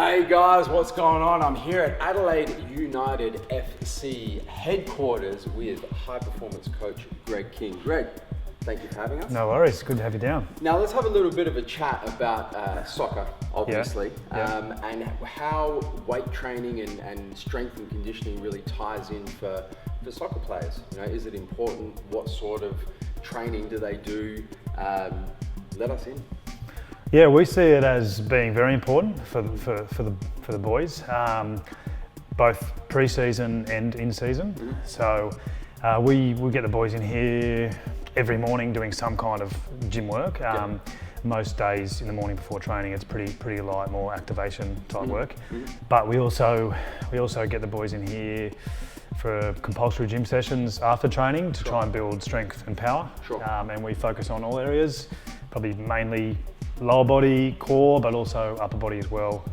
Hey guys, what's going on? I'm here at Adelaide United FC headquarters with high performance coach Greg King. Greg, thank you for having us. No worries, good to have you down. Now let's have a little bit of a chat about soccer, obviously, and how weight training and strength and conditioning really ties in for soccer players. You know, is it important? What sort of training do they do? Let us in. Yeah, we see it as being very important for the boys, both pre-season and in season. Mm-hmm. So we get the boys in here every morning doing some kind of gym work. Most days in the morning before training, it's pretty light, more activation type work. Mm-hmm. But we also get the boys in here for compulsory gym sessions after training to try and build strength and power. And we focus on all areas, probably mainly lower body, core, but also upper body as well.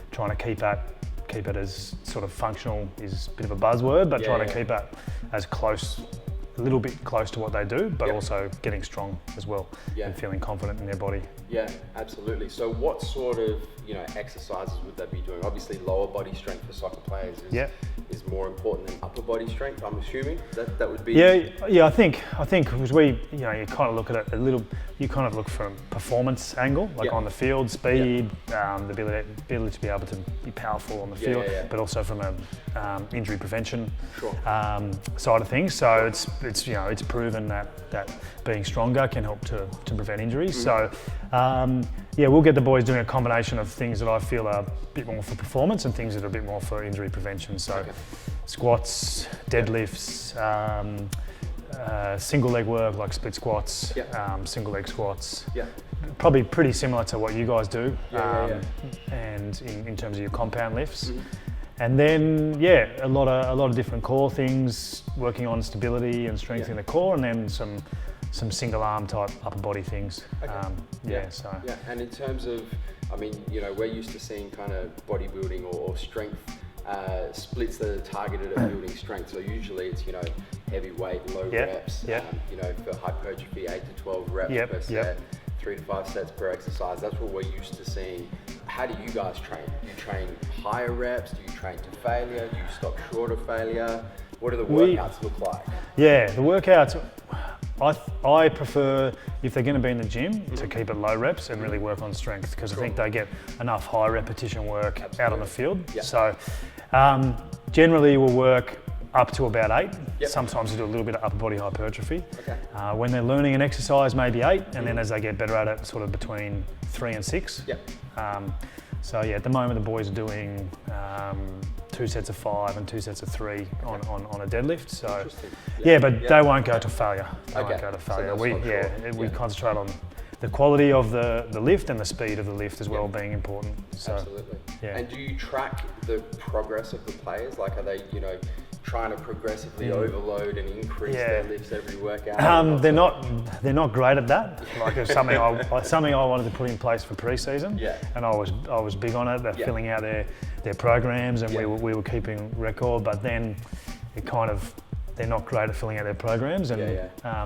Trying to keep it as sort of functional is a bit of a buzzword, but trying to keep it as close, a little bit close to what they do, but also getting strong as well and feeling confident in their body. Yeah, absolutely. So what sort of exercises would they be doing? Obviously lower body strength for soccer players is more important than upper body strength, I'm assuming. That would be... Yeah, I think because you kind of look at it a little, you kind of look from a performance angle, like on the field, speed, the ability to be able to be powerful on the field, but also from a injury prevention side of things. So it's proven that being stronger can help to prevent injuries. So we'll get the boys doing a combination of things that I feel are a bit more for performance and things that are a bit more for injury prevention. So squats, deadlifts, single leg work like split squats, single leg squats. Probably pretty similar to what you guys do, and in terms of your compound lifts. And then a lot of different core things, working on stability and strength in the core, and then some single arm type upper body things. And in terms of, we're used to seeing kind of bodybuilding or strength splits that are targeted at building strength. So usually it's heavy weight, low reps. For hypertrophy, 8 to 12 reps per set, 3 to 5 sets per exercise. That's what we're used to seeing. How do you guys train? Do you train higher reps? Do you train to failure? Do you stop short of failure? What do the workouts look like? Yeah, the workouts, I prefer, if they're going to be in the gym, to keep it low reps and really work on strength, because I think they get enough high repetition work out on the field. So generally we'll work up to about 8. Sometimes we do a little bit of upper body hypertrophy. When they're learning an exercise, maybe 8, and then as they get better at it, sort of between 3 and 6. At the moment the boys are doing 2 sets of 5 and 2 sets of 3 on a deadlift. So but they won't go to failure. They won't go to failure. So we concentrate on the quality of the lift and the speed of the lift as well being important. So, absolutely. And do you track the progress of the players? Like, are they trying to progressively overload and increase their lifts every workout? They're not great at that. Like, it's something I wanted to put in place for pre-season, and I was big on it. They're filling out their programs, and we were keeping record. But then they're not great at filling out their programs, and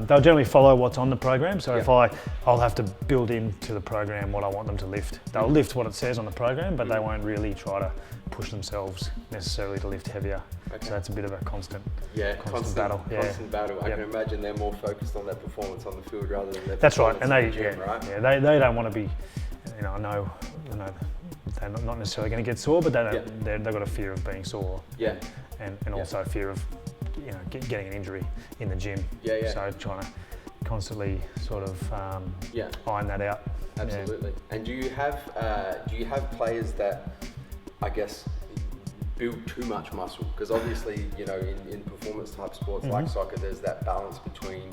they'll generally follow what's on the program. So if I'll have to build into the program what I want them to lift. They'll lift what it says on the program, but they won't really try to push themselves necessarily to lift heavier. So that's a bit of a constant battle. Constant battle. I can imagine they're more focused on their performance on the field rather than their That's right, performance and in the gym, right? They don't want to be, I know they're not necessarily going to get sore, but they've got a fear of being sore. And also a fear of getting an injury in the gym. So trying to constantly sort of iron that out. Absolutely. And do you have players that, I guess, build too much muscle? Because obviously, in performance type sports like soccer, there's that balance between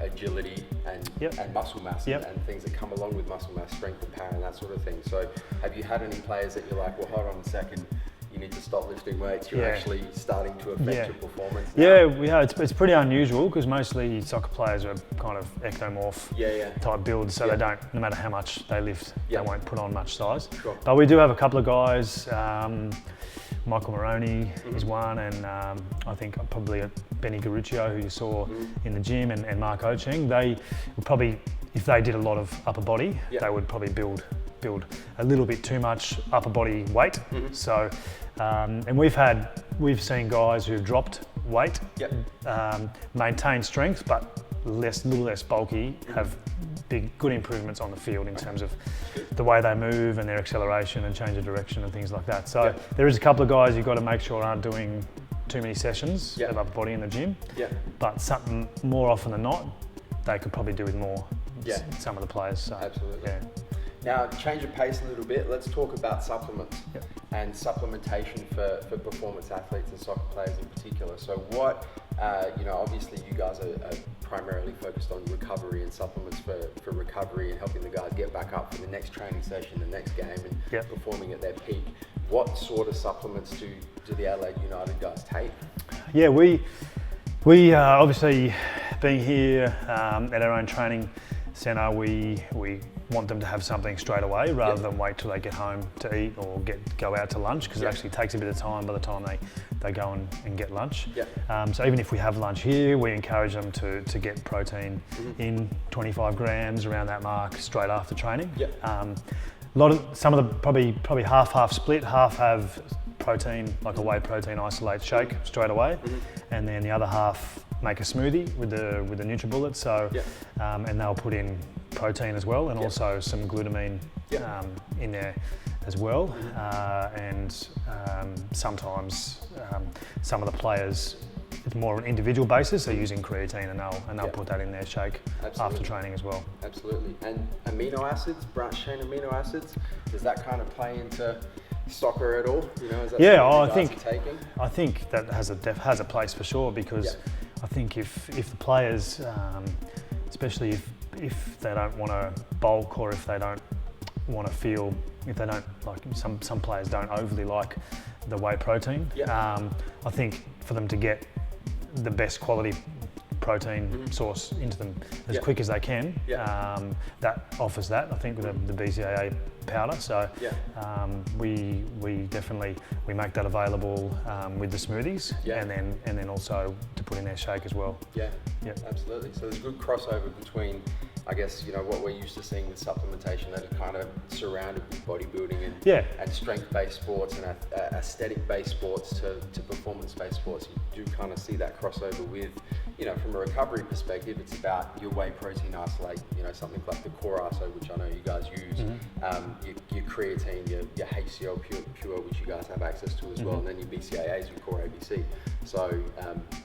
agility and muscle mass and things that come along with muscle mass, strength and power and that sort of thing. So have you had any players that you're like, well, hold on a second, you need to stop lifting weights, you're actually starting to affect your performance now? It's pretty unusual, because mostly soccer players are kind of ectomorph type builds, so they don't, no matter how much they lift, they won't put on much size. But we do have a couple of guys, Michael Moroney is one, and I think probably Benny Garuccio, who you saw in the gym, and Mark Ocheng. They would probably, if they did a lot of upper body, they would probably build build a little bit too much upper body weight. So, and we've seen guys who've dropped weight, maintain strength, but little less bulky, have good improvements on the field in terms of the way they move and their acceleration and change of direction and things like that. So there is a couple of guys you've got to make sure aren't doing too many sessions of upper body in the gym. But something more often than not, they could probably do with more. Some of the players. So, absolutely. Now, change of pace a little bit. Let's talk about supplements and supplementation for performance athletes and soccer players in particular. So what, obviously you guys are primarily focused on recovery and supplements for recovery and helping the guys get back up for the next training session, the next game, and performing at their peak. What sort of supplements do the Adelaide United guys take? Yeah, we obviously, being here at our own training centre, we want them to have something straight away rather than wait till they get home to eat or go out to lunch, because it actually takes a bit of time by the time they go and get lunch. So even if we have lunch here, we encourage them to get protein in 25 grams around that mark straight after training. Some of the probably half split, half have protein, like a whey protein isolate shake straight away, and then the other half make a smoothie with the NutriBullet. So and they'll put in protein as well, and also some glutamine in there as well. And sometimes some of the players, it's more on an individual basis, they're using creatine, and they'll put that in their shake after training as well. Absolutely. And amino acids, branched chain amino acids, does that kind of play into soccer at all? Is that I think that has a place for sure, because I think if the players, especially if they don't want to bulk, or if they don't want to feel, if they don't like, some players don't overly like the whey protein. I think for them to get the best quality protein source into them as quick as they can, that offers that, I think, with the BCAA powder. So we definitely make that available with the smoothies, and then also to put in their shake as well. Absolutely. So there's a good crossover between, I guess, what we're used to seeing with supplementation that are kind of surrounded with bodybuilding and strength-based sports and aesthetic-based sports to performance-based sports. You do kind of see that crossover with, from a recovery perspective, it's about your whey protein isolate, something like the Core ISO, which I know you guys use, your creatine, your HCL pure, which you guys have access to as well, and then your BCAAs, your Core ABC. So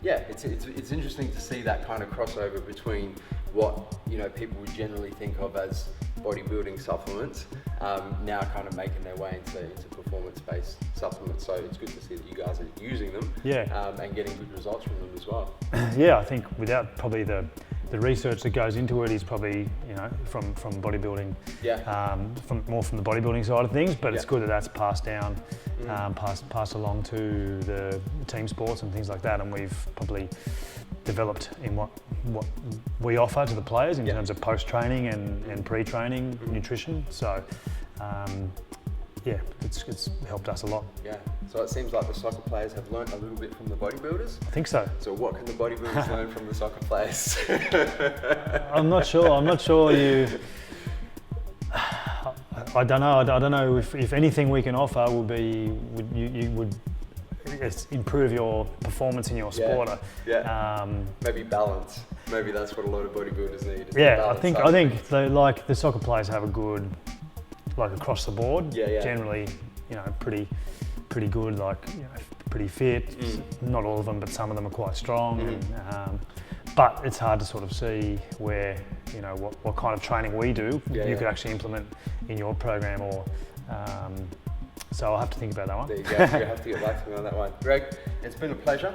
it's interesting to see that kind of crossover between what people would generally think of as bodybuilding supplements, now kind of making their way into performance-based supplements. So it's good to see that you guys are using them and getting good results from them as well. I think without probably the research that goes into it is probably from bodybuilding, from the bodybuilding side of things, but it's good that that's passed down, passed along to the team sports and things like that, and we've probably developed in what we offer to the players in terms of post-training and pre-training nutrition. So it's helped us a lot. So it seems like the soccer players have learnt a little bit from the bodybuilders. I think so. So what can the bodybuilders learn from the soccer players? I'm not sure you. I don't know. I don't know if anything we can offer would improve your performance in your sport. Maybe balance. Maybe that's what a lot of bodybuilders need. I think the soccer players have a good, across the board. Generally, pretty good. Pretty fit. Not all of them, but some of them are quite strong. But it's hard to sort of see where what kind of training we do you could actually implement in your program, or. So I'll have to think about that one. There you go. You have to get back to me on that one. Greg, it's been a pleasure.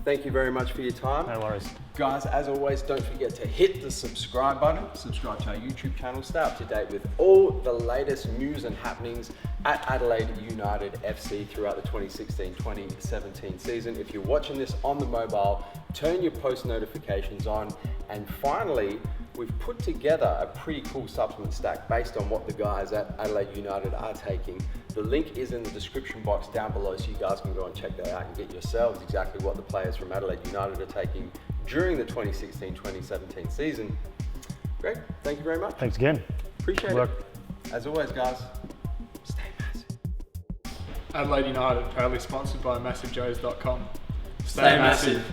Thank you very much for your time. No worries. Guys, as always, don't forget to hit the subscribe button. Subscribe to our YouTube channel. Stay up to date with all the latest news and happenings at Adelaide United FC throughout the 2016-2017 season. If you're watching this on the mobile, turn your post notifications on. And finally, we've put together a pretty cool supplement stack based on what the guys at Adelaide United are taking. The link is in the description box down below, so you guys can go and check that out and get yourselves exactly what the players from Adelaide United are taking during the 2016-2017 season. Greg, thank you very much. Thanks again. Appreciate it. As always, guys, stay massive. Adelaide United, proudly sponsored by MassiveJoes.com. Stay massive.